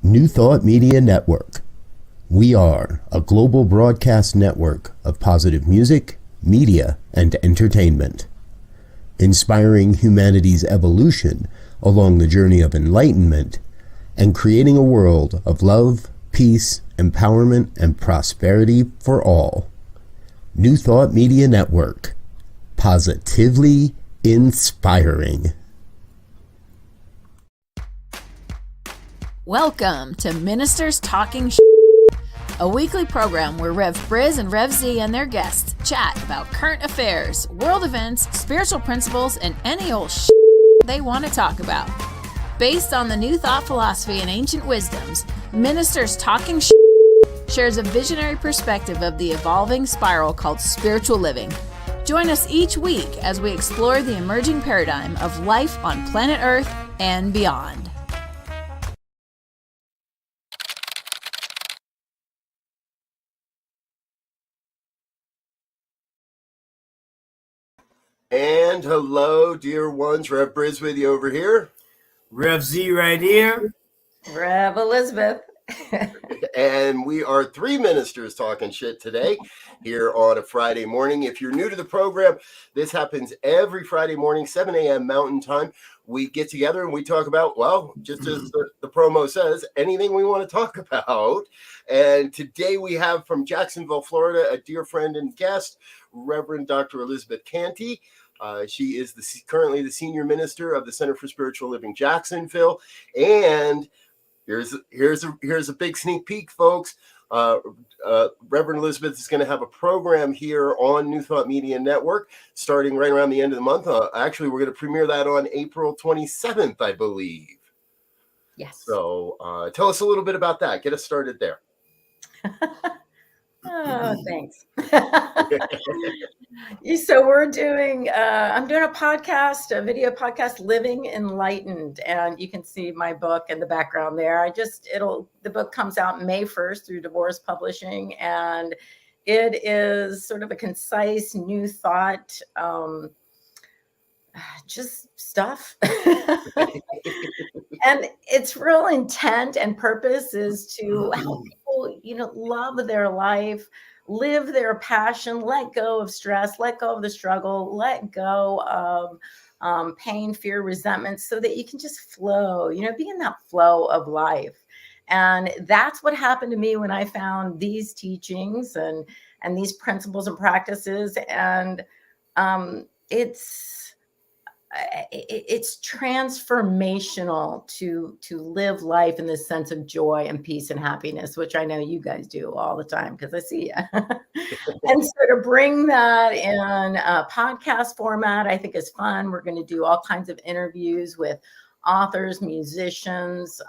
New Thought Media Network. We are a global broadcast network of positive music, media, and entertainment, inspiring humanity's evolution along the journey of enlightenment and creating a world of love, peace, empowerment, and prosperity for all. New Thought Media Network. Positively inspiring. Welcome to Ministers Talking a weekly program where Rev BRZ and Rev Z and their guests chat about current affairs, world events, spiritual principles, and any old they want to talk about. Based on the New Thought philosophy and ancient wisdoms, Ministers Talking shares a visionary perspective of the evolving spiral called spiritual living. Join us each week as we explore the emerging paradigm of life on planet Earth and beyond. And hello, dear ones. Rev BRZ with you over here. Rev Z right here. Rev Elizabeth. And we are three ministers talking shit today here on a Friday morning. If you're new to the program, this happens every Friday morning, 7 a.m. Mountain Time. We get together and we talk about, well, just as the promo says, anything we want to talk about. And today we have from Jacksonville, Florida, a dear friend and guest, Reverend Dr. Elizabeth Cantey. She is currently the senior minister of the Center for Spiritual Living Jacksonville. And here's a big sneak peek, folks. Reverend Elizabeth is going to have a program here on New Thought Media Network starting right around the end of the month. Actually, we're going to premiere that on April 27th, I believe. Yes. So tell us a little bit about that. Get us started there. Oh, thanks. So we're doing, I'm doing a podcast, a video podcast, Living Enlightened. And you can see my book in the background there. The book comes out May 1st through Divorce Publishing. And it is sort of a concise new thought, just stuff. And its real intent and purpose is to help people, love their life, live their passion, let go of stress, let go of the struggle, let go of pain, fear, resentment, so that you can just flow, be in that flow of life. And that's what happened to me when I found these teachings and these principles and practices. And it's transformational to live life in this sense of joy and peace and happiness, which I know you guys do all the time because I see you. And so to bring that in a podcast format, I think is fun. We're going to do all kinds of interviews with authors, musicians,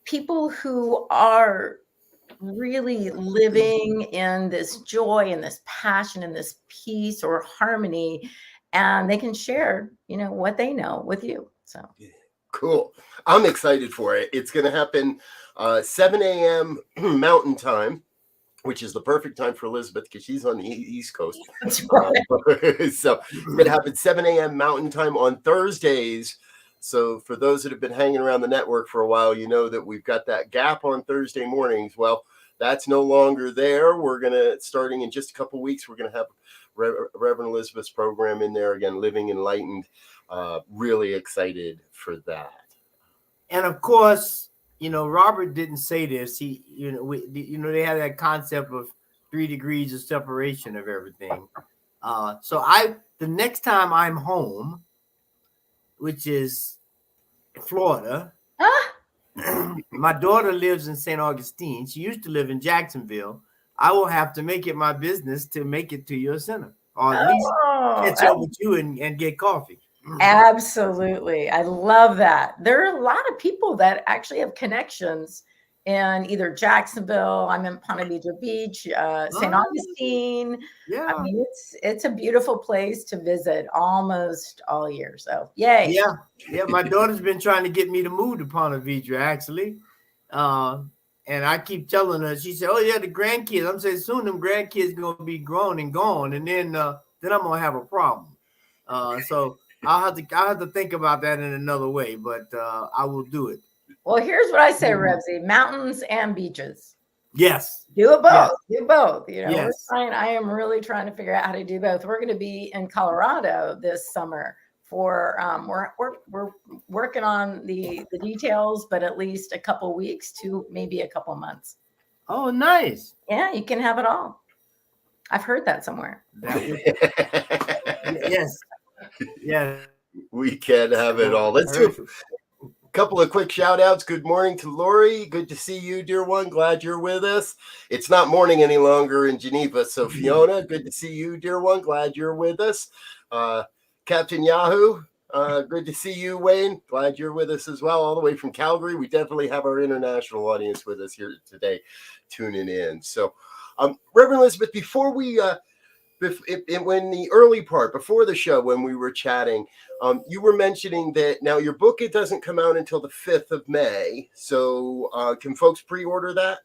people who are really living in this joy and this passion and this peace or harmony. And they can share, what they know with you. So cool. I'm excited for it. It's going to happen 7 a.m. Mountain Time, which is the perfect time for Elizabeth because she's on the East Coast. That's right. So it's going to happen 7 a.m. Mountain Time on Thursdays. So for those that have been hanging around the network for a while, you know that we've got that gap on Thursday mornings. Well, that's no longer there. We're going to, starting in just a couple weeks, we're going to have Reverend Elizabeth's program in there again, Living Enlightened. Really excited for that. And of course, Robert didn't say this. They had that concept of 3 degrees of separation of everything. So the next time I'm home, which is Florida, my daughter lives in St. Augustine. She used to live in Jacksonville. I will have to make it my business to make it to your center, or at least catch up with you and get coffee. Absolutely. I love that. There are a lot of people that actually have connections in either Jacksonville, I'm in Ponte Vedra Beach, St. Augustine. Yeah. I mean, it's a beautiful place to visit almost all year. So yay. Yeah. My daughter's been trying to get me to move to Ponte Vedra, actually. And I keep telling her, she said, oh, yeah, the grandkids. I'm saying soon them grandkids going to be grown and gone. And then I'm going to have a problem. So I'll have to think about that in another way, but I will do it. Well, here's what I say, Rev Z: mountains and beaches. Yes. Do it both. Yes. Do both. You know, Yes. I am really trying to figure out how to do both. We're going to be in Colorado this summer for we're working on the details, but at least a couple weeks to maybe a couple months. Oh, nice. Yeah, you can have it all. I've heard that somewhere. Yes. Yeah. We can have it all. Let's do a couple of quick shout outs. Good morning to Lori. Good to see you, dear one. Glad you're with us. It's not morning any longer in Geneva. So Fiona, good to see you, dear one. Glad you're with us. Captain Yahoo, good to see you, Wayne. Glad you're with us as well, all the way from Calgary. We definitely have our international audience with us here today, tuning in. So, Reverend Elizabeth, before we when the early part before the show, when we were chatting, you were mentioning that now your book, it doesn't come out until the 5th of May. So can folks pre-order that?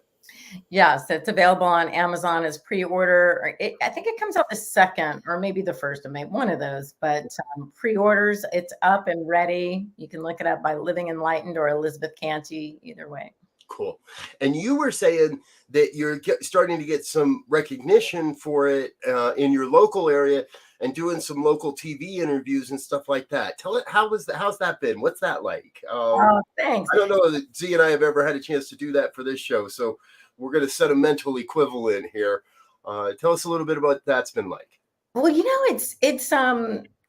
Yes, it's available on Amazon as pre-order. I think it comes out the 2nd or maybe the 1st of May, one of those. But pre-orders, it's up and ready. You can look it up by Living Enlightened or Elizabeth Cantey, either way. Cool. And you were saying that you're starting to get some recognition for it in your local area and doing some local TV interviews and stuff like that. Tell it, how's that been? What's that like? Oh, thanks. I don't know that Z and I have ever had a chance to do that for this show, so we're going to set a mental equivalent here. Tell us a little bit about what that's been like. Well, you know,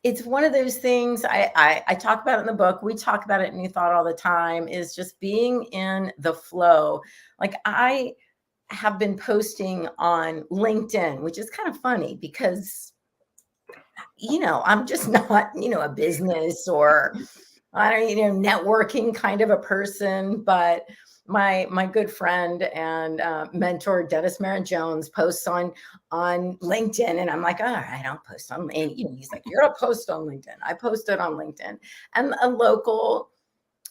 it's one of those things I talk about it in the book. We talk about it in New Thought all the time, is just being in the flow. Like, I have been posting on LinkedIn, which is kind of funny because, you know, I'm just not, you know, a business or I don't, you know, networking kind of a person, but my good friend and mentor Dennis Merritt Jones posts on LinkedIn, and I'm like, all right, I don't post on. And you know, he's like, you're a post on LinkedIn. I posted on LinkedIn, and a local,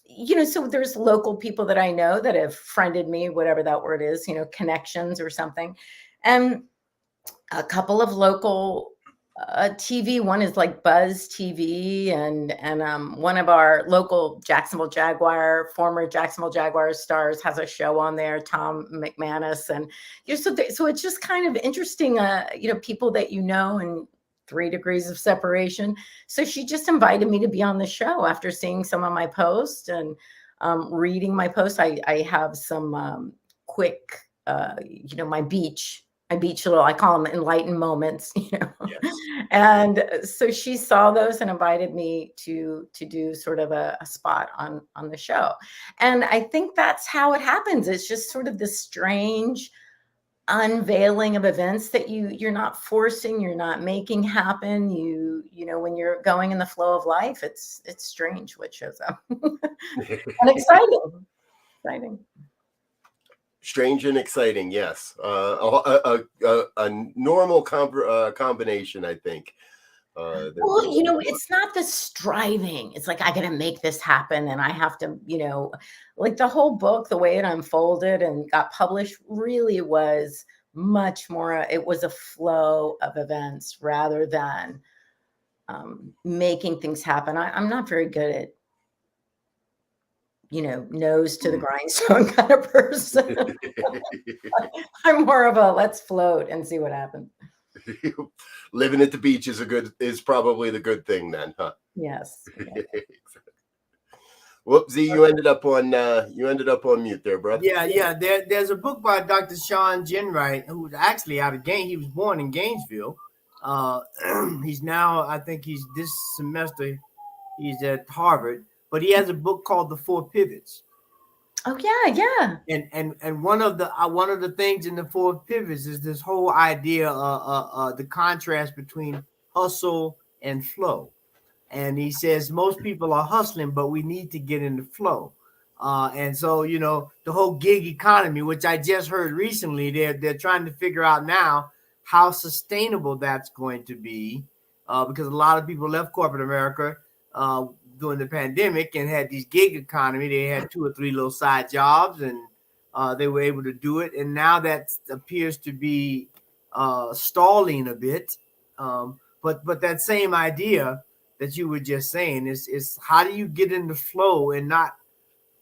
you know, so there's local people that I know that have friended me, whatever that word is, you know, connections or something, and a couple of local TV. One is like Buzz TV, and one of our local Jacksonville Jaguar, former Jacksonville Jaguars stars, has a show on there, Tom McManus, and you know, so it's just kind of interesting, you know, people that you know, and 3 degrees of separation. So she just invited me to be on the show after seeing some of my posts and reading my posts. I have some quick, you know, my beach little, I call them enlightened moments, you know. Yes. And so she saw those and invited me to do sort of a spot on the show. And I think that's how it happens. It's just sort of this strange unveiling of events that you're not forcing, you're not making happen. You know, when you're going in the flow of life, it's strange what shows up. And exciting. Strange and exciting, yes. A normal combination, I think. Well, you know, it's not the striving. It's like, I got to make this happen, and I have to, you know, like the whole book, the way it unfolded and got published, really was much more. It was a flow of events rather than making things happen. I'm not very good at, you know, nose to the grindstone kind of person. I'm more of a let's float and see what happens. Living at the beach is probably the good thing then, huh? Yes. Whoops, Z, you ended up on mute there, brother. Yeah. There's a book by Dr. Sean Ginwright, who's actually out of He was born in Gainesville. He's now, I think he's this semester, he's at Harvard. But he has a book called The 4 Pivots. Oh yeah. And one of the things in The 4 Pivots is this whole idea, the contrast between hustle and flow. And he says most people are hustling, but we need to get in the flow. And so, you know, the whole gig economy, which I just heard recently, they're trying to figure out now how sustainable that's going to be, because a lot of people left corporate America during the pandemic and had these gig economy. They had 2 or 3 little side jobs, and they were able to do it. And now that appears to be stalling a bit. But that same idea that you were just saying is how do you get in the flow and not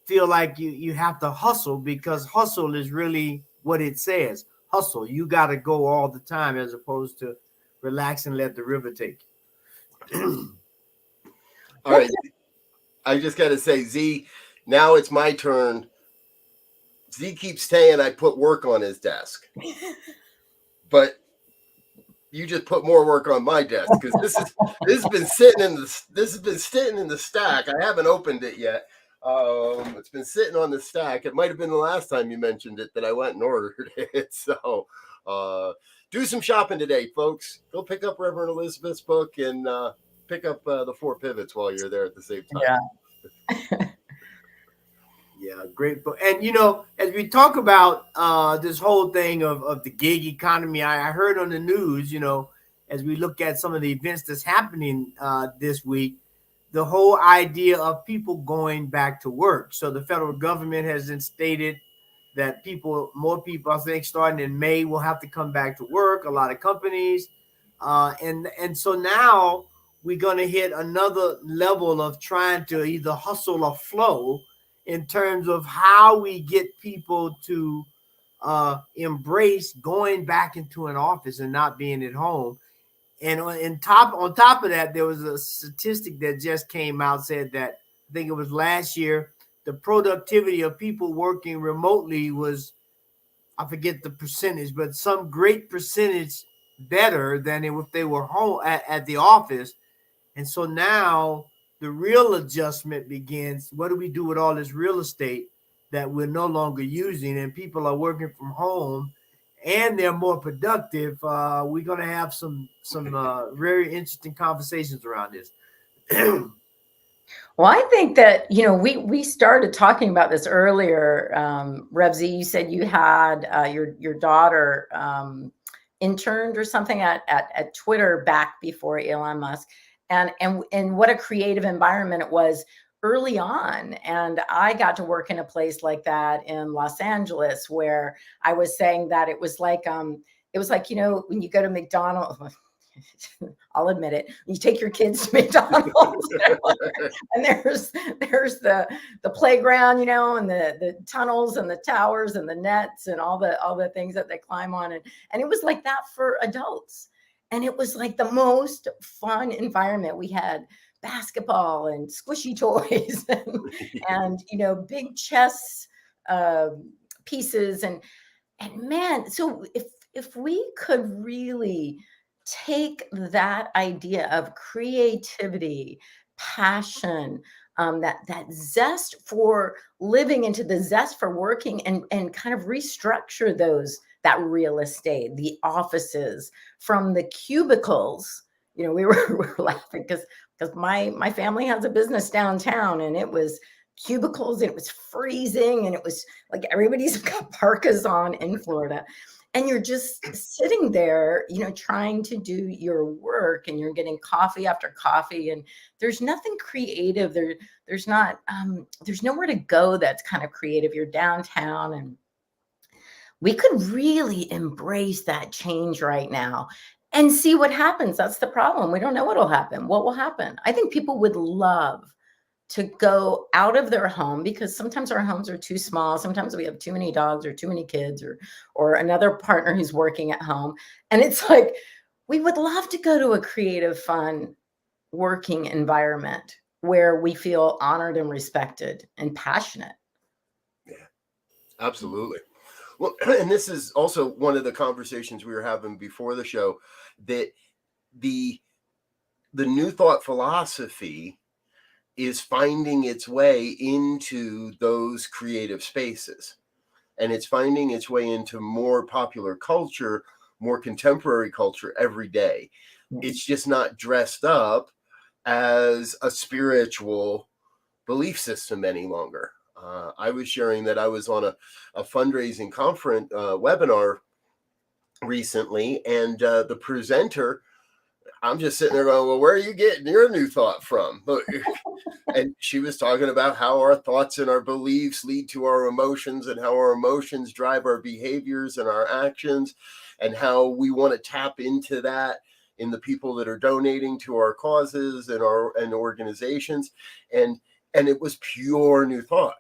feel like you have to hustle, because hustle is really what it says. Hustle. You got to go all the time, as opposed to relax and let the river take you. All right. I just got to say, Z, now it's my turn. Z keeps saying I put work on his desk, but you just put more work on my desk, because this has been sitting in the stack. I haven't opened it yet. It's been sitting on the stack. It might have been the last time you mentioned it that I went and ordered it. So do some shopping today, folks. Go pick up Reverend Elizabeth's book and pick up the 4 Pivots while you're there at the same time. Yeah. Yeah, great book. And as we talk about this whole thing of the gig economy, I heard on the news, as we look at some of the events that's happening this week, the whole idea of people going back to work. So the federal government has stated that more people, I think, starting in May, will have to come back to work. A lot of companies, and so now we're going to hit another level of trying to either hustle or flow, in terms of how we get people to embrace going back into an office and not being at home. And on top of that, there was a statistic that just came out, said that, I think it was last year, the productivity of people working remotely was, I forget the percentage, but some great percentage better than if they were home at the office. And so now the real adjustment begins. What do we do with all this real estate that we're no longer using, and people are working from home and they're more productive? We're going to have some very interesting conversations around this. Well, I think that, we started talking about this earlier. Rev Z, you said you had your daughter interned or something at Twitter back before Elon Musk. And what a creative environment it was early on. And I got to work in a place like that in Los Angeles, where I was saying that it was like, when you go to McDonald's, I'll admit it, you take your kids to McDonald's, and there's the playground, and the tunnels and the towers and the nets and all the things that they climb on. And it was like that for adults. And it was like the most fun environment. We had basketball and squishy toys and big chess pieces. And man, so if we could really take that idea of creativity, passion, that zest for living into the zest for working, and kind of restructure that real estate, the offices, from the cubicles. We were laughing because my family has a business downtown, and it was cubicles, and it was freezing, and it was like everybody's got parkas on in Florida. And you're just sitting there, trying to do your work, and you're getting coffee after coffee, and there's nothing creative. There's nowhere to go that's kind of creative. You're downtown, and we could really embrace that change right now and see what happens. That's the problem. We don't know what will happen. What will happen? I think people would love to go out of their home, because sometimes our homes are too small. Sometimes we have too many dogs or too many kids, or another partner who's working at home. And it's like, we would love to go to a creative, fun working environment where we feel honored and respected and passionate. Yeah, absolutely. Well, and this is also one of the conversations we were having before the show, that the New Thought philosophy is finding its way into those creative spaces, and it's finding its way into more popular culture, more contemporary culture every day. It's just not dressed up as a spiritual belief system any longer. I was sharing that I was on a fundraising conference webinar recently, and the presenter, I'm just sitting there going, well, where are you getting your new thought from? And she was talking about how our thoughts and our beliefs lead to our emotions, and how our emotions drive our behaviors and our actions, and how we want to tap into that in the people that are donating to our causes and organizations. And it was pure new thought.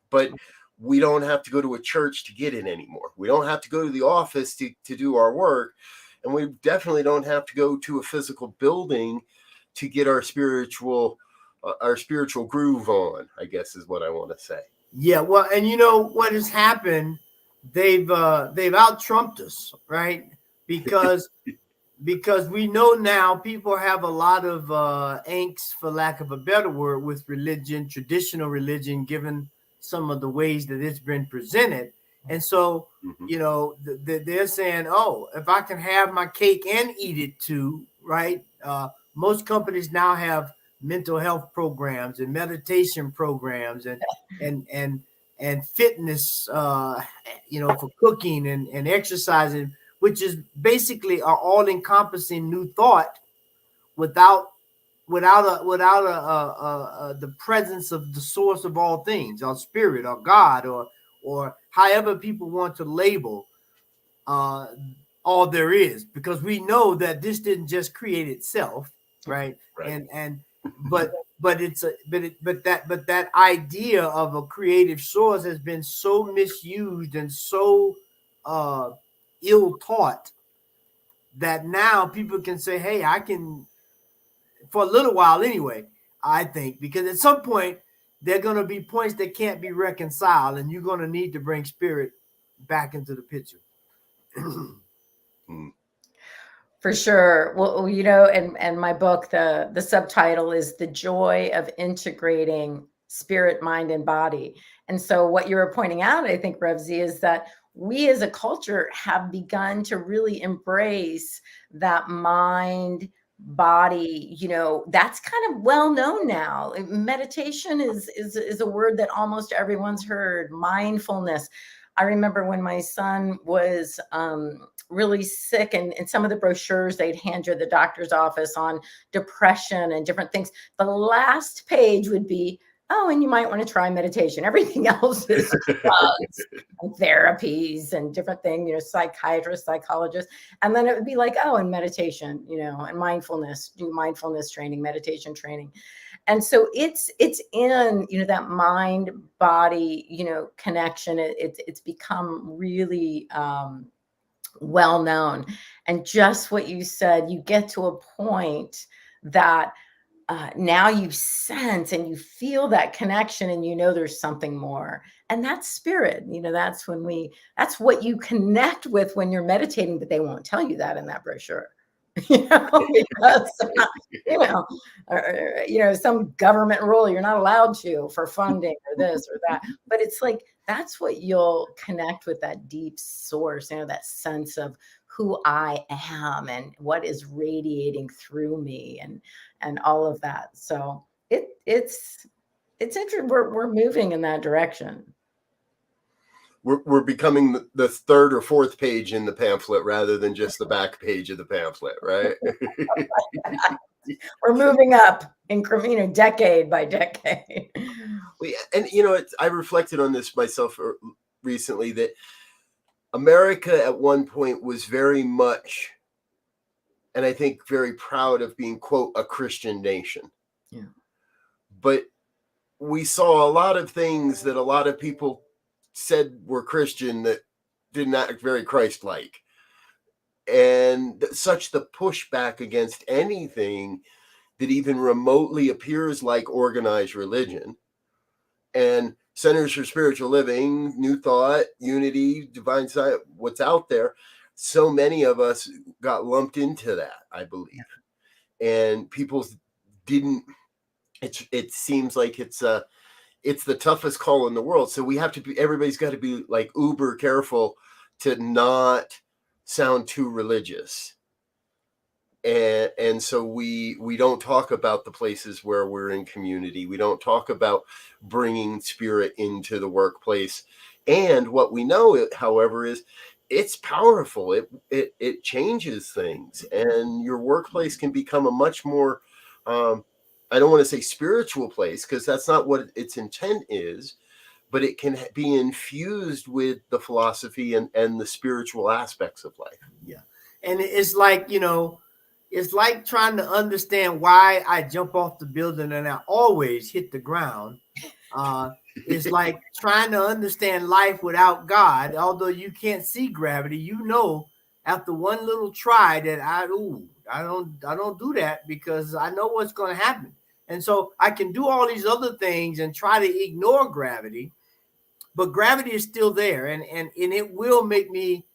but we don't have to go to a church to get it anymore. We don't have to go to the office to do our work. And we definitely don't have to go to a physical building to get our spiritual groove on, I guess is what I want to say. Yeah, well, and you know what has happened? They've out-trumped us, right? Because we know now people have a lot of angst, for lack of a better word, with religion, traditional religion, given some of the ways that it's been presented. And so, you know, they're saying, oh, if I can have my cake and eat it too, right? Most companies now have mental health programs and meditation programs and fitness, you know, for cooking and exercising, which is basically are all-encompassing new thought without the presence of the source of all things, or spirit, or God, or however people want to label all there is, because we know that this didn't just create itself, right? But that idea of a creative source has been so misused and so ill taught that now people can say, hey, I can, for a little while anyway, I think, because at some point there are going to be points that can't be reconciled, and you're going to need to bring spirit back into the picture. For sure. Well, you know, and my book, the subtitle is The Joy of Integrating Spirit, Mind, and Body. And so what you were pointing out, I think, Rev Z, is that we as a culture have begun to really embrace that mind, body, you know, that's kind of well known now. Meditation is a word that almost everyone's heard. Mindfulness. I remember when my son was really sick, and some of the brochures they'd hand you at the doctor's office on depression and different things, the last page would be, oh, and you might want to try meditation. Everything else is drugs and therapies and different things, you know, psychiatrists, psychologists. And then it would be like, oh, and meditation, you know, and mindfulness, do mindfulness training, meditation training. And so it's in, you know, that mind body, you know, connection. It's become really well known. And just what you said, you get to a point that now you sense and you feel that connection, and you know there's something more. And that's spirit. You know, that's that's what you connect with when you're meditating, but they won't tell you that in that brochure. You know, because you know, some government rule you're not allowed to for funding or this or that. But it's like that's what you'll connect with, that deep source, you know, that sense of who I am and what is radiating through me and all of that. So it's interesting. We're moving in that direction. We're becoming the third or fourth page in the pamphlet rather than just the back page of the pamphlet, right? We're moving up, decade by decade. And you know, I reflected on this myself recently, that America at one point was very much, and I think very proud of being, quote, a Christian nation. Yeah. But we saw a lot of things that a lot of people said were Christian that did not act very Christ-like. And such the pushback against anything that even remotely appears like organized religion. And Centers for Spiritual Living, New Thought, Unity, Divine Science, what's out there, so many of us got lumped into that, I believe. And people didn't, it seems like it's the toughest call in the world. So we have to be, everybody's got to be like uber careful to not sound too religious. And so we don't talk about the places where we're in community. We don't talk about bringing spirit into the workplace. And what we know, however, is it's powerful. It changes things, and your workplace can become a much more, I don't want to say spiritual place, because that's not what its intent is, but it can be infused with the philosophy and the spiritual aspects of life. Yeah. And it's like, you know, it's like trying to understand why I jump off the building and I always hit the ground. It's like trying to understand life without God. Although you can't see gravity, you know, after one little try that I don't do that because I know what's going to happen. And so I can do all these other things and try to ignore gravity, but gravity is still there, and it will make me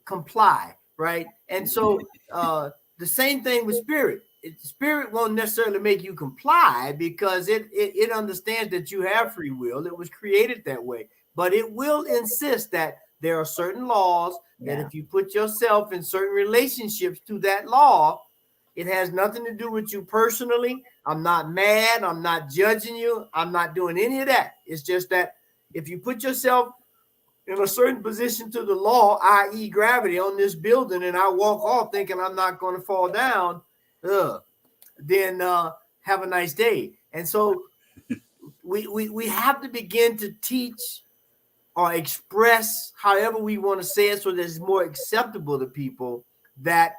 comply, right? And so the same thing with spirit. Spirit won't necessarily make you comply because it understands that you have free will. It was created that way, but it will insist that there are certain laws that if you put yourself in certain relationships to that law, it has nothing to do with you personally. I'm not mad. I'm not judging you. I'm not doing any of that. It's just that if you put yourself in a certain position to the law, i.e. gravity, on this building, and I walk off thinking I'm not going to fall down, then have a nice day. And so we have to begin to teach or express however we want to say it so that it's more acceptable to people that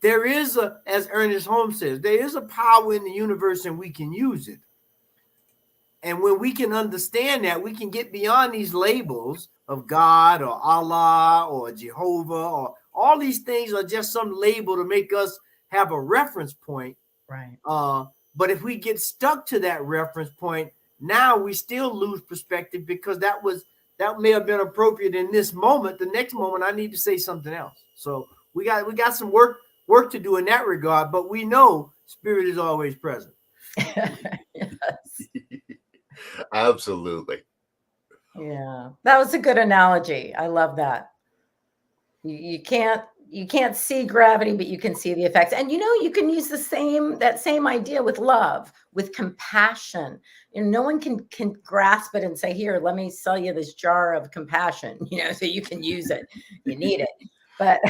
there is as Ernest Holmes says, there is a power in the universe and we can use it. And when we can understand that, we can get beyond these labels of God or Allah or Jehovah, or all these things are just some label to make us have a reference point. Right. But if we get stuck to that reference point, now we still lose perspective because that may have been appropriate in this moment. The next moment, I need to say something else. So we got some work to do in that regard, but we know spirit is always present. Yes. Absolutely. Yeah, that was a good analogy. I love that. You can't see gravity, but you can see the effects. And you can use that same idea with love, with compassion. No one can grasp it and say, "Here, let me sell you this jar of compassion," so you can use it. You need it. But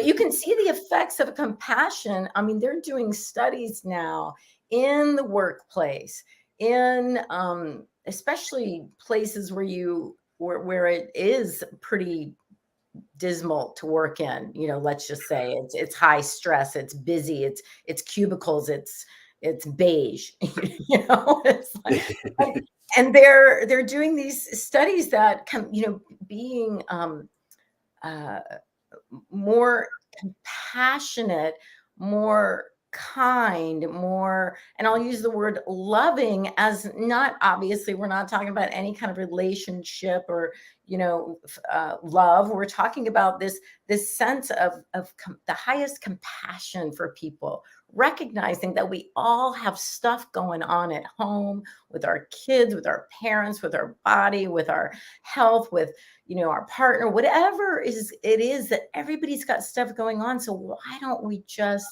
you can see the effects of compassion. I mean, they're doing studies now in the workplace, in especially places where it is pretty dismal to work in. Let's just say it's high stress, it's busy, it's cubicles, it's beige. It's like, and they're doing these studies that being more compassionate, more kind, more, and I'll use the word loving as not, obviously we're not talking about any kind of relationship or love. We're talking about this sense of the highest compassion for people, recognizing that we all have stuff going on at home with our kids, with our parents, with our body, with our health, with our partner, whatever it is that everybody's got stuff going on. So why don't we just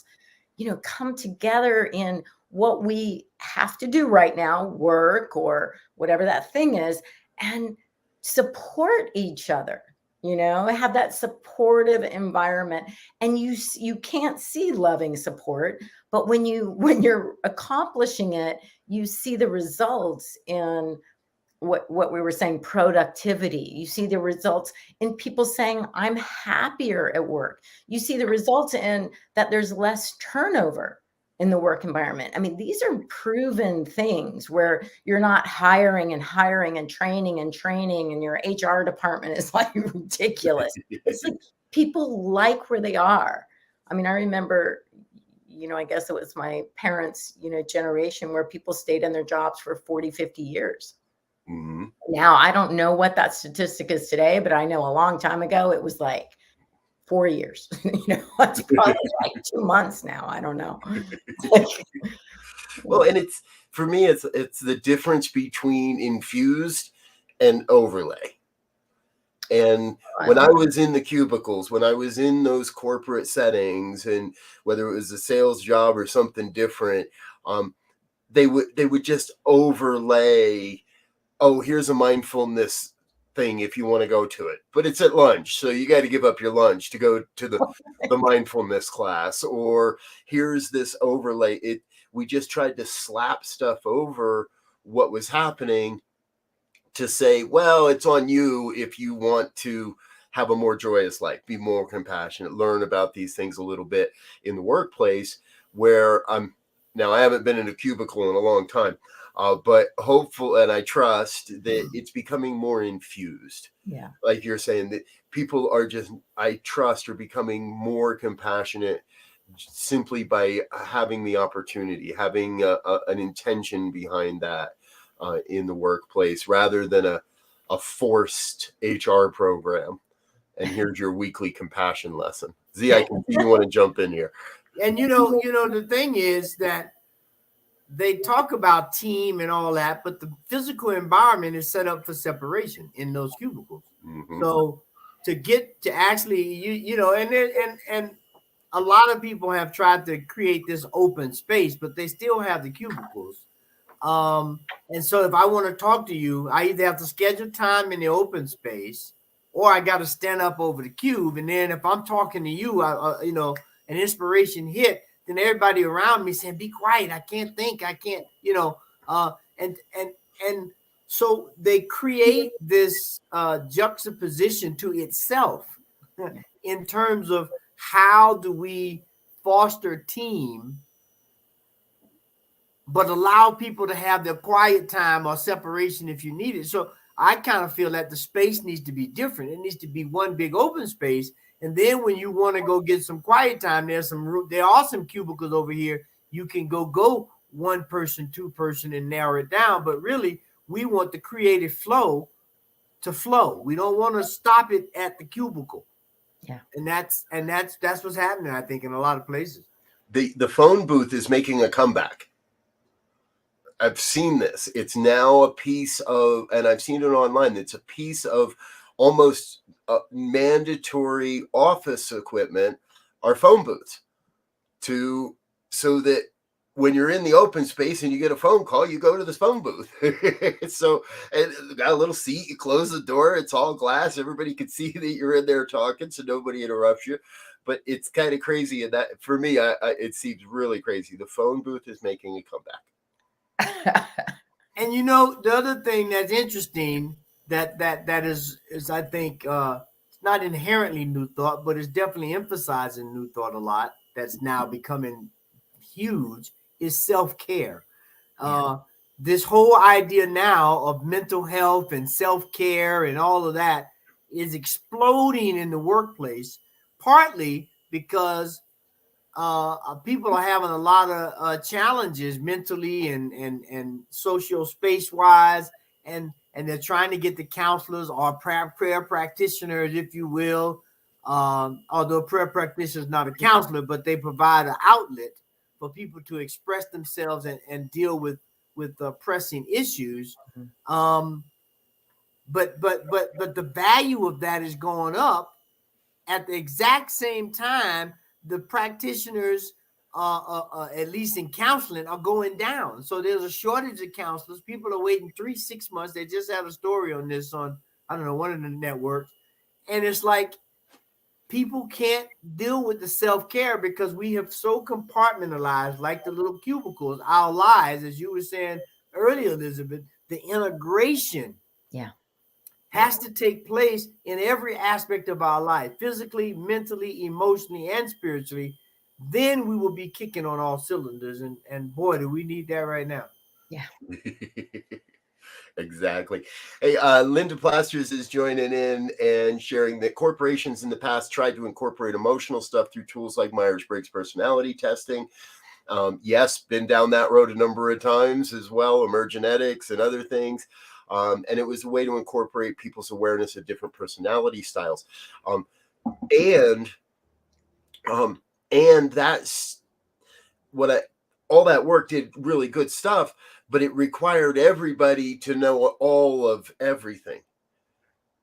come together in what we have to do right now, work or whatever that thing is, and support each other, have that supportive environment. And you can't see loving support, but when you're accomplishing it, you see the results in what we were saying, productivity. You see the results in people saying, I'm happier at work. You see the results in that there's less turnover in the work environment. I mean, these are proven things where you're not hiring and training and your HR department is like ridiculous. It's like people like where they are. I mean, I remember, I guess it was my parents, generation where people stayed in their jobs for 40, 50 years. Mm-hmm. Now, I don't know what that statistic is today, but I know a long time ago, it was like 4 years. It's probably like 2 months now. I don't know. Well, and for me, it's the difference between infused and overlay. And when I was in the cubicles, when I was in those corporate settings, and whether it was a sales job or something different, they would just overlay, oh, here's a mindfulness thing if you want to go to it, but it's at lunch, so you got to give up your lunch to go to the mindfulness class, or here's this overlay. We just tried to slap stuff over what was happening to say, well, it's on you if you want to have a more joyous life, be more compassionate, learn about these things a little bit in the workplace, where now I haven't been in a cubicle in a long time. But hopeful, and I trust that it's becoming more infused. Yeah. Like you're saying, that people are just, I trust, are becoming more compassionate simply by having the opportunity, having an intention behind that in the workplace, rather than a forced HR program. And here's your weekly compassion lesson. Z, I can see you want to jump in here. And the thing is that they talk about team and all that, but the physical environment is set up for separation in those cubicles. Mm-hmm. So to get to actually, and a lot of people have tried to create this open space, but they still have the cubicles. And so if I want to talk to you, I either have to schedule time in the open space, or I got to stand up over the cube. And then if I'm talking to you, an inspiration hit, then everybody around me saying, "Be quiet! I can't think. I can't." And so they create this juxtaposition to itself in terms of how do we foster team, but allow people to have their quiet time or separation if you need it. So I kind of feel that the space needs to be different. It needs to be one big open space. And then when you want to go get some quiet time, there are some cubicles over here. You can go one person, two person, and narrow it down. But really, we want the creative flow to flow. We don't want to stop it at the cubicle. Yeah. And that's what's happening, I think, in a lot of places. The phone booth is making a comeback. I've seen this. It's now a piece of, and I've seen it online, it's a piece of almost mandatory office equipment, our phone booths, so that when you're in the open space and you get a phone call, you go to this phone booth. So, and got a little seat, you close the door, it's all glass, everybody can see that you're in there talking, so nobody interrupts you. But it's kind of crazy, and that, for me, it seems really crazy. The phone booth is making a comeback. And the other thing that's interesting that is I think it's not inherently new thought, but it's definitely emphasizing new thought a lot. That's now becoming huge is self-care. This whole idea now of mental health and self-care and all of that is exploding in the workplace, partly because people are having a lot of challenges mentally and social space wise, and they're trying to get the counselors or prayer practitioners, if you will. Although prayer practitioner is not a counselor, but they provide an outlet for people to express themselves and deal with pressing issues. But the value of that is going up. At the exact same time, the practitioners, at least in counseling, are going down. So there's a shortage of counselors. People are waiting 3-6 months. They just had a story on this on, I don't know, one of the networks. And it's like people can't deal with the self-care because we have so compartmentalized, like the little cubicles, our lives, as you were saying earlier, Elizabeth, the integration. Yeah. Has to take place in every aspect of our life, physically, mentally, emotionally, and spiritually. Then we will be kicking on all cylinders. And boy, do we need that right now. Yeah. Exactly. Hey, Linda Plasters is joining in and sharing that corporations in the past tried to incorporate emotional stuff through tools like Myers-Briggs personality testing. Yes, been down that road a number of times as well, emergenetics and other things. And it was a way to incorporate people's awareness of different personality styles. And that's what all that work did, really good stuff, but it required everybody to know all of everything,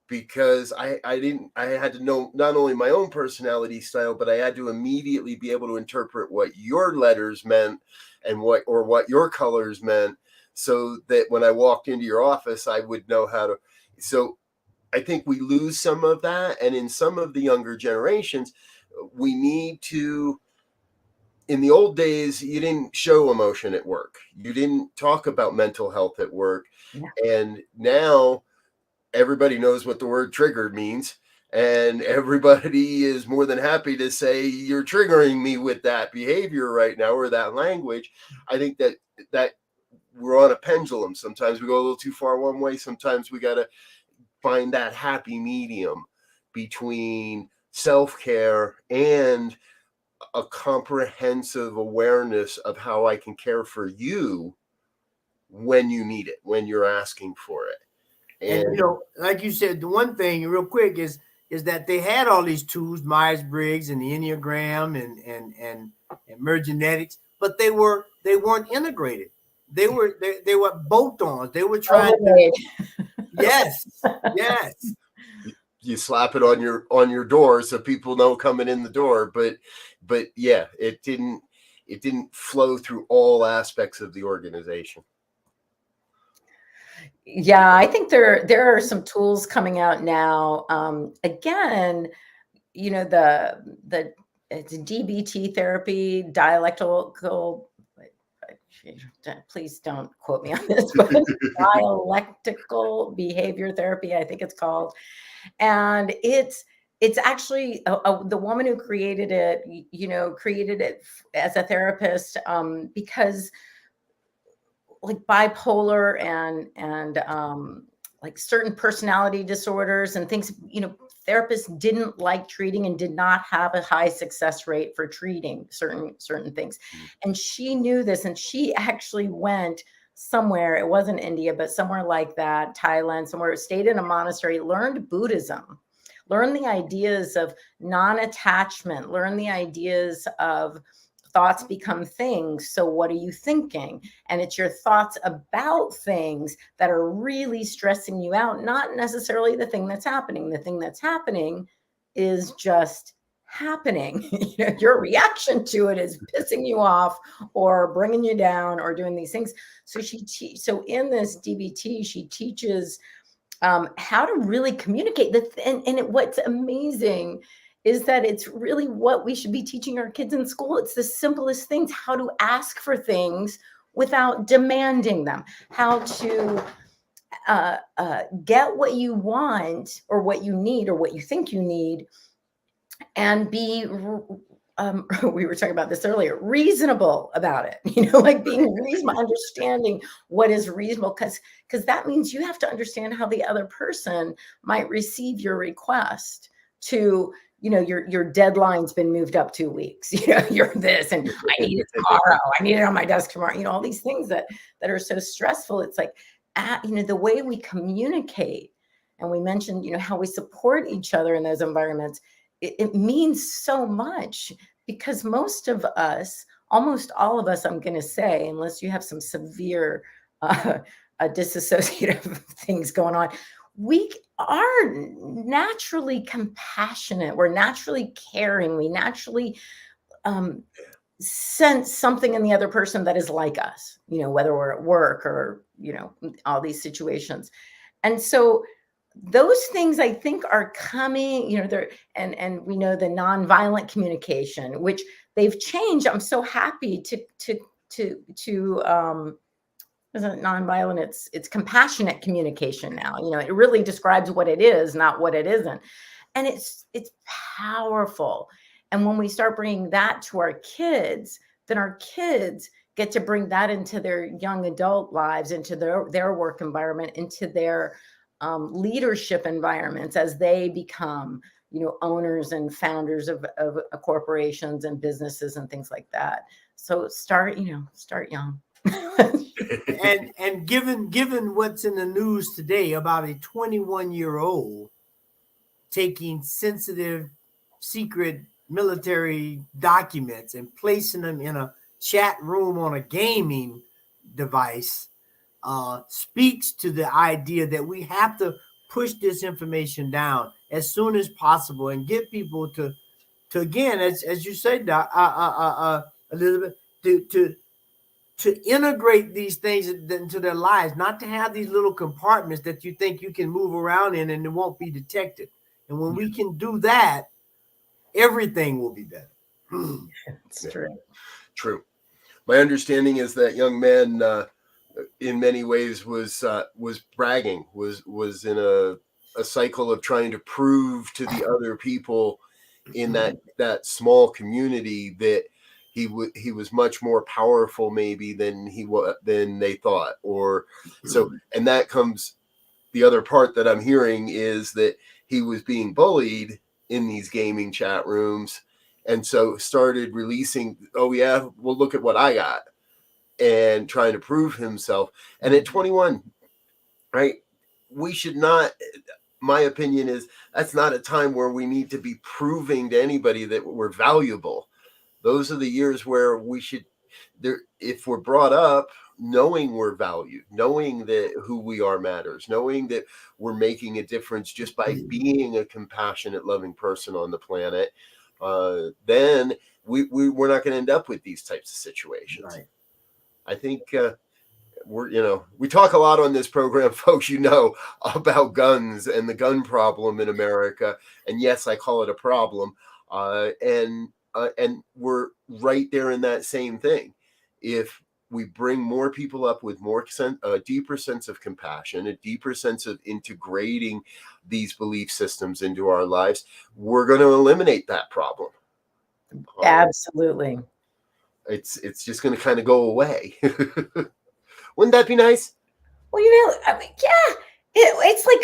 because I had to know not only my own personality style, but I had to immediately be able to interpret what your letters meant and what your colors meant, so that when I walked into your office, I would know how to. So I think we lose some of that. And in some of the younger generations, we need to, in the old days, you didn't show emotion at work. You didn't talk about mental health at work. Yeah. And now everybody knows what the word triggered means. And everybody is more than happy to say, you're triggering me with that behavior right now, or that language. I think that we're on a pendulum. Sometimes we go a little too far one way. Sometimes we got to find that happy medium between self-care and a comprehensive awareness of how I can care for you when you need it, when you're asking for it. And like you said, the one thing real quick is that they had all these tools, Myers-Briggs and the Enneagram and Mergenetics, but they weren't integrated. They were bolt-ons. They were trying to yes. You slap it on your door so people know coming in the door, but yeah, it didn't flow through all aspects of the organization. Yeah, I think there are some tools coming out now. Again, the it's DBT therapy, dialectical. Please don't quote me on this, but dialectical behavior therapy, I think it's called, and it's actually the woman who created it, created it as a therapist because like bipolar and like certain personality disorders and things, therapists didn't like treating and did not have a high success rate for treating certain things. And she knew this, and she actually went somewhere, it wasn't India, but somewhere like that, Thailand, somewhere, stayed in a monastery, learned Buddhism, learned the ideas of non-attachment, learned the ideas of thoughts become things. So what are you thinking? And it's your thoughts about things that are really stressing you out, not necessarily the thing that's happening. The thing that's happening is just happening. Your reaction to it is pissing you off or bringing you down or doing these things. So so in this DBT, she teaches how to really communicate. What's amazing is that it's really what we should be teaching our kids in school. It's the simplest things, how to ask for things without demanding them, how to get what you want or what you need or what you think you need, and be, we were talking about this earlier, reasonable about it, like being reasonable, understanding what is reasonable, because that means you have to understand how the other person might receive your request to, your deadline's been moved up 2 weeks, you're this, and I need it tomorrow. I need it on my desk tomorrow. All these things that are so stressful. It's like, the way we communicate, and we mentioned, how we support each other in those environments. It means so much, because most of us, almost all of us, I'm going to say, unless you have some severe disassociative things going on, we are naturally compassionate. We're naturally caring. We naturally sense something in the other person that is like us, whether we're at work or, all these situations. And so those things, I think, are coming, and we know the nonviolent communication, which they've changed. I'm so happy to isn't nonviolent, it's compassionate communication now. It really describes what it is, not what it isn't. And it's powerful. And when we start bringing that to our kids, then our kids get to bring that into their young adult lives, into their work environment, into their leadership environments as they become, owners and founders of corporations and businesses and things like that. So start young. and given what's in the news today about a 21-year-old taking sensitive, secret military documents and placing them in a chat room on a gaming device, speaks to the idea that we have to push this information down as soon as possible and get people to again, as you said, Elizabeth, to integrate these things into their lives, not to have these little compartments that you think you can move around in and it won't be detected. And when we can do that, everything will be better. It's true. True. My understanding is that young man, in many ways, was bragging, was in a cycle of trying to prove to the other people in that small community that he was much more powerful maybe than than they thought, or so. And that comes, the other part that I'm hearing is that he was being bullied in these gaming chat rooms, and so started releasing, oh yeah, well look at what I got, and trying to prove himself. And at 21, right, we should not, my opinion is, that's not a time where we need to be proving to anybody that we're valuable. Those are the years where we should, if we're brought up knowing we're valued, knowing that who we are matters, knowing that we're making a difference just by being a compassionate, loving person on the planet, then we're not going to end up with these types of situations. Right. I think we talk a lot on this program, folks, about guns and the gun problem in America. And yes, I call it a problem. And we're right there in that same thing. If we bring more people up with a deeper sense of compassion, a deeper sense of integrating these belief systems into our lives, we're going to eliminate that problem. Absolutely. It's just going to kind of go away. Wouldn't that be nice? Well, I mean, yeah. It's like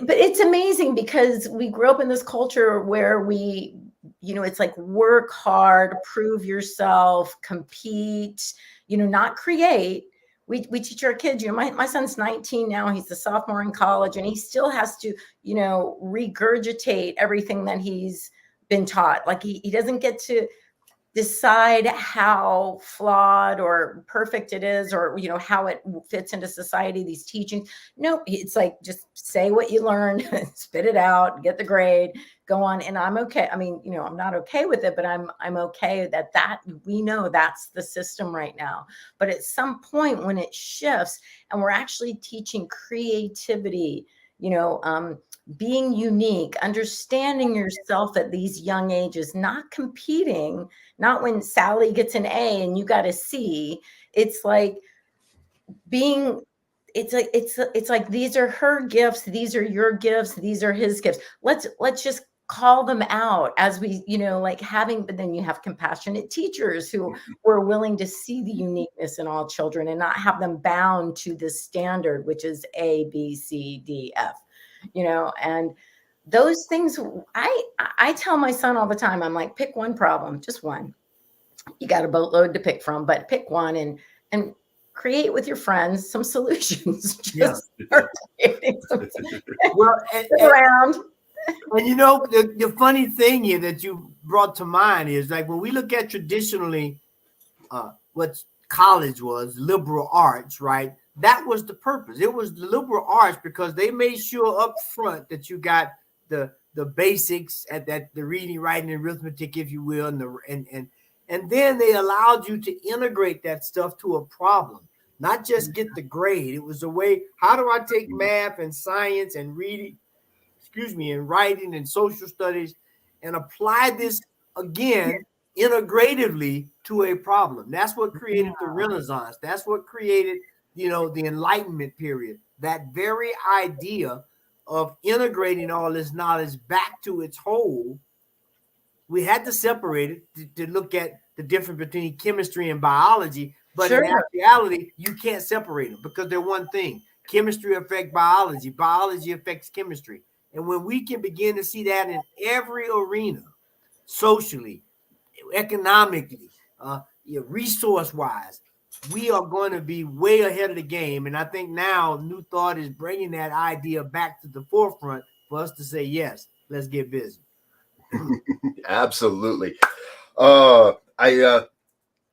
but it's amazing because we grew up in this culture where we, it's like work hard, prove yourself, compete, not create. We teach our kids, my son's 19 now, he's a sophomore in college, and he still has to, regurgitate everything that he's been taught. Like he doesn't get to decide how flawed or perfect it is, or how it fits into society, these teachings. No, it's like, just say what you learned, spit it out, get the grade, go on. And I'm okay. I mean, I'm not okay with it, but I'm okay that we know that's the system right now. But at some point when it shifts and we're actually teaching creativity, being unique, understanding yourself at these young ages, not competing, not when Sally gets an A and you got a C. It's like it's like these are her gifts, these are your gifts, these are his gifts. Let's just call them out as we, but then you have compassionate teachers who were willing to see the uniqueness in all children and not have them bound to the standard, which is A, B, C, D, F. And those things, I tell my son all the time, I'm like, pick one problem, just one. You got a boatload to pick from, but pick one and create with your friends some solutions. Start creating some around. And the funny thing here that you brought to mind is, like, when we look at traditionally what college was, liberal arts, right? That was the purpose. It was the liberal arts because they made sure up front that you got the basics at that, the reading, writing, and arithmetic, if you will, and then they allowed you to integrate that stuff to a problem, not just get the grade. It was a way, how do I take math and science and reading, and writing and social studies and apply this again integratively to a problem? That's what created the Renaissance. That's what created the Enlightenment period. That very idea of integrating all this knowledge back to its whole. We had to separate it to look at the difference between chemistry and biology, but in actuality, you can't separate them because they're one thing. Chemistry affects biology, biology affects chemistry. And when we can begin to see that in every arena, socially, economically, resource-wise, we are going to be way ahead of the game. And I think now New Thought is bringing that idea back to the forefront for us to say, yes, let's get busy. Absolutely. We're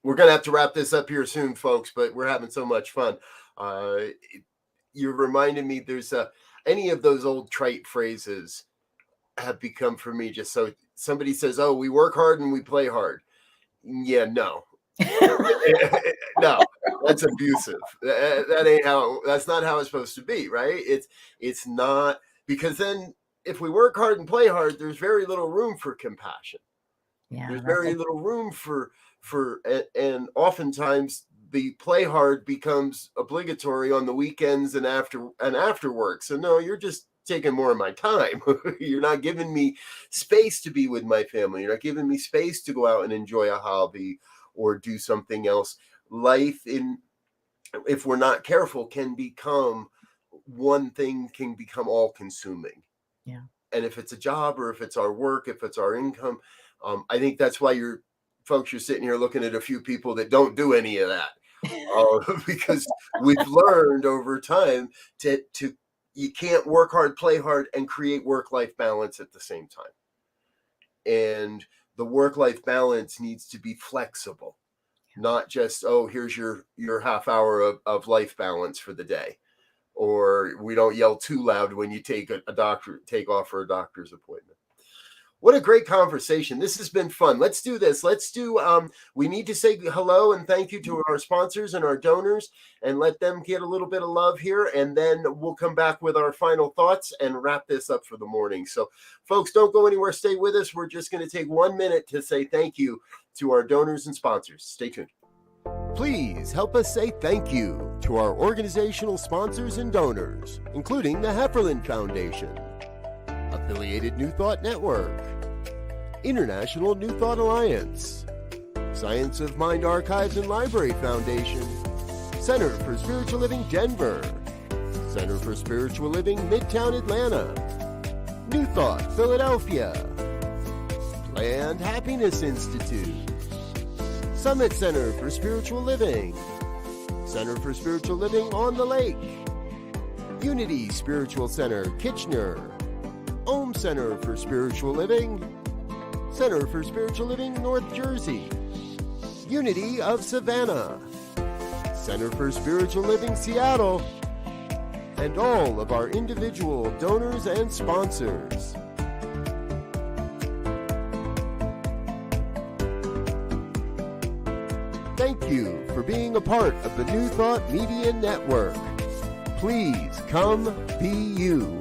going to have to wrap this up here soon, folks, but we're having so much fun. You reminded me, there's any of those old trite phrases have become for me just so somebody says, oh, we work hard and we play hard. Yeah, no. No, that's abusive. That ain't how, that's not how it's supposed to be, right? It's not, because then if we work hard and play hard, there's very little room for compassion. Yeah, there's very little room for and oftentimes the play hard becomes obligatory on the weekends and after work. So no, you're just taking more of my time. You're not giving me space to be with my family. You're not giving me space to go out and enjoy a hobby or do something else. Life, if we're not careful, can become one thing, can become all consuming. Yeah. And if it's a job, or if it's our work, if it's our income, I think that's why you're sitting here looking at a few people that don't do any of that. Because we've learned over time to you can't work hard, play hard, and create work-life balance at the same time. And the work-life balance needs to be flexible, not just, oh, here's your half hour of life balance for the day, or we don't yell too loud when you take take off for a doctor's appointment. What a great conversation. This has been fun. Let's do this. We need to say hello and thank you to our sponsors and our donors and let them get a little bit of love here. And then we'll come back with our final thoughts and wrap this up for the morning. So folks, don't go anywhere. Stay with us. We're just going to take 1 minute to say thank you to our donors and sponsors. Stay tuned. Please help us say thank you to our organizational sponsors and donors, including the Hefferland Foundation, Affiliated New Thought Network, International New Thought Alliance, Science of Mind Archives and Library Foundation, Center for Spiritual Living Denver, Center for Spiritual Living Midtown Atlanta, New Thought Philadelphia, Planned Happiness Institute, Summit Center for Spiritual Living, Center for Spiritual Living on the Lake, Unity Spiritual Center Kitchener, Om Center for Spiritual Living, Center for Spiritual Living North Jersey, Unity of Savannah, Center for Spiritual Living Seattle, and all of our individual donors and sponsors. Thank you for being a part of the New Thought Media Network. Please come be you.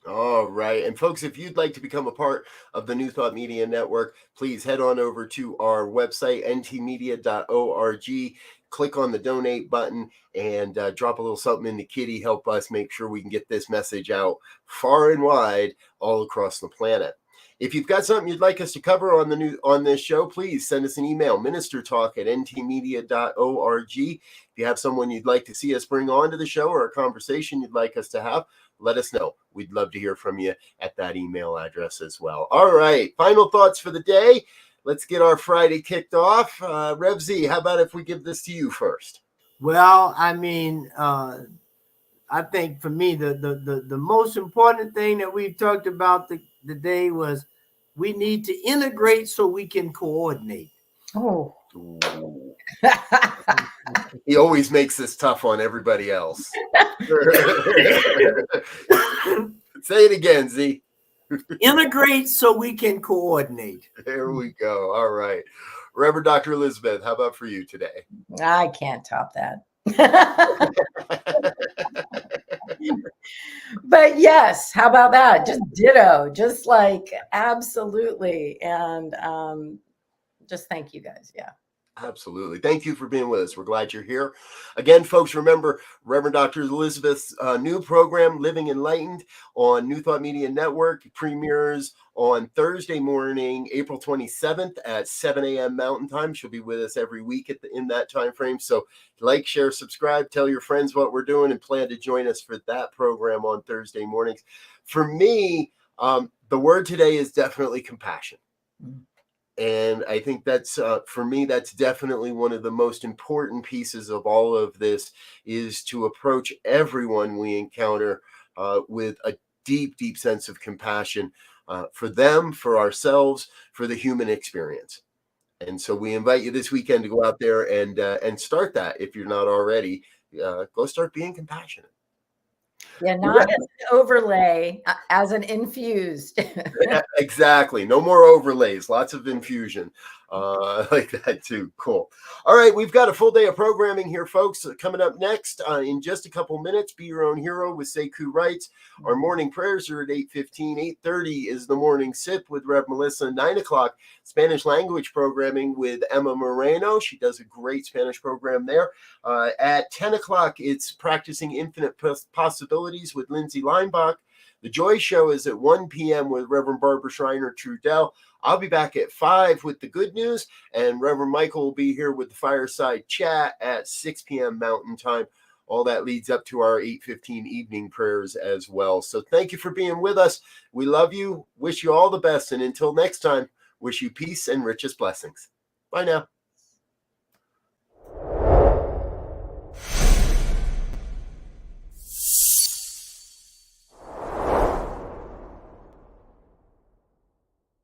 All right. And folks, if you'd like to become a part of the New Thought Media Network, please head on over to our website, ntmedia.org. Click on the donate button and drop a little something in the kitty. Help us make sure we can get this message out far and wide all across the planet. If you've got something you'd like us to cover on this show, please send us an email, ministertalk@ntmedia.org. If you have someone you'd like to see us bring on to the show or a conversation you'd like us to have, let us know. We'd love to hear from you at that email address as well. All right, final thoughts for the day. Let's get our Friday kicked off. Rev Z, how about if we give this to you first? Well, I mean, I think for me, the most important thing that we've talked about today was we need to integrate so we can coordinate. Oh. He always makes this tough on everybody else. Say it again, Z. Integrate so we can coordinate. There we go. All right. Reverend Dr. Elizabeth, how about for you today? I can't top that. But yes, how about that? Just ditto, just like absolutely. And just thank you guys. Yeah. Absolutely. Thank you for being with us. We're glad you're here. Again, folks, remember Reverend Dr. Elizabeth's new program, Living Enlightened, on New Thought Media Network, premieres on Thursday morning, April 27th at 7 a.m. Mountain Time. She'll be with us every week in that time frame. So like, share, subscribe, tell your friends what we're doing, and plan to join us for that program on Thursday mornings. For me, the word today is definitely compassion. And I think that's, for me, that's definitely one of the most important pieces of all of this, is to approach everyone we encounter with a deep, deep sense of compassion for them, for ourselves, for the human experience. And so we invite you this weekend to go out there and start that. If you're not already, go start being compassionate. Yeah, not as an overlay, as an infused. Exactly. No more overlays, lots of infusion. I like that too. Cool. All right, we've got a full day of programming here, folks. Coming up next in just a couple minutes, Be Your Own Hero with Sekou Writes. Our morning prayers are at 8:15. 8:30 is the morning sip with Rev Melissa. 9 o'clock, Spanish language programming with Emma Moreno. She does a great Spanish program there. At 10 o'clock, it's Practicing Infinite Possibilities with Lindsay Leinbach. The Joy Show is at 1 p.m. with Reverend Barbara Schreiner Trudell. I'll be back at 5 with the good news, and Reverend Michael will be here with the fireside chat at 6 p.m. Mountain Time. All that leads up to our 8:15 evening prayers as well. So thank you for being with us. We love you, wish you all the best, and until next time, wish you peace and richest blessings. Bye now.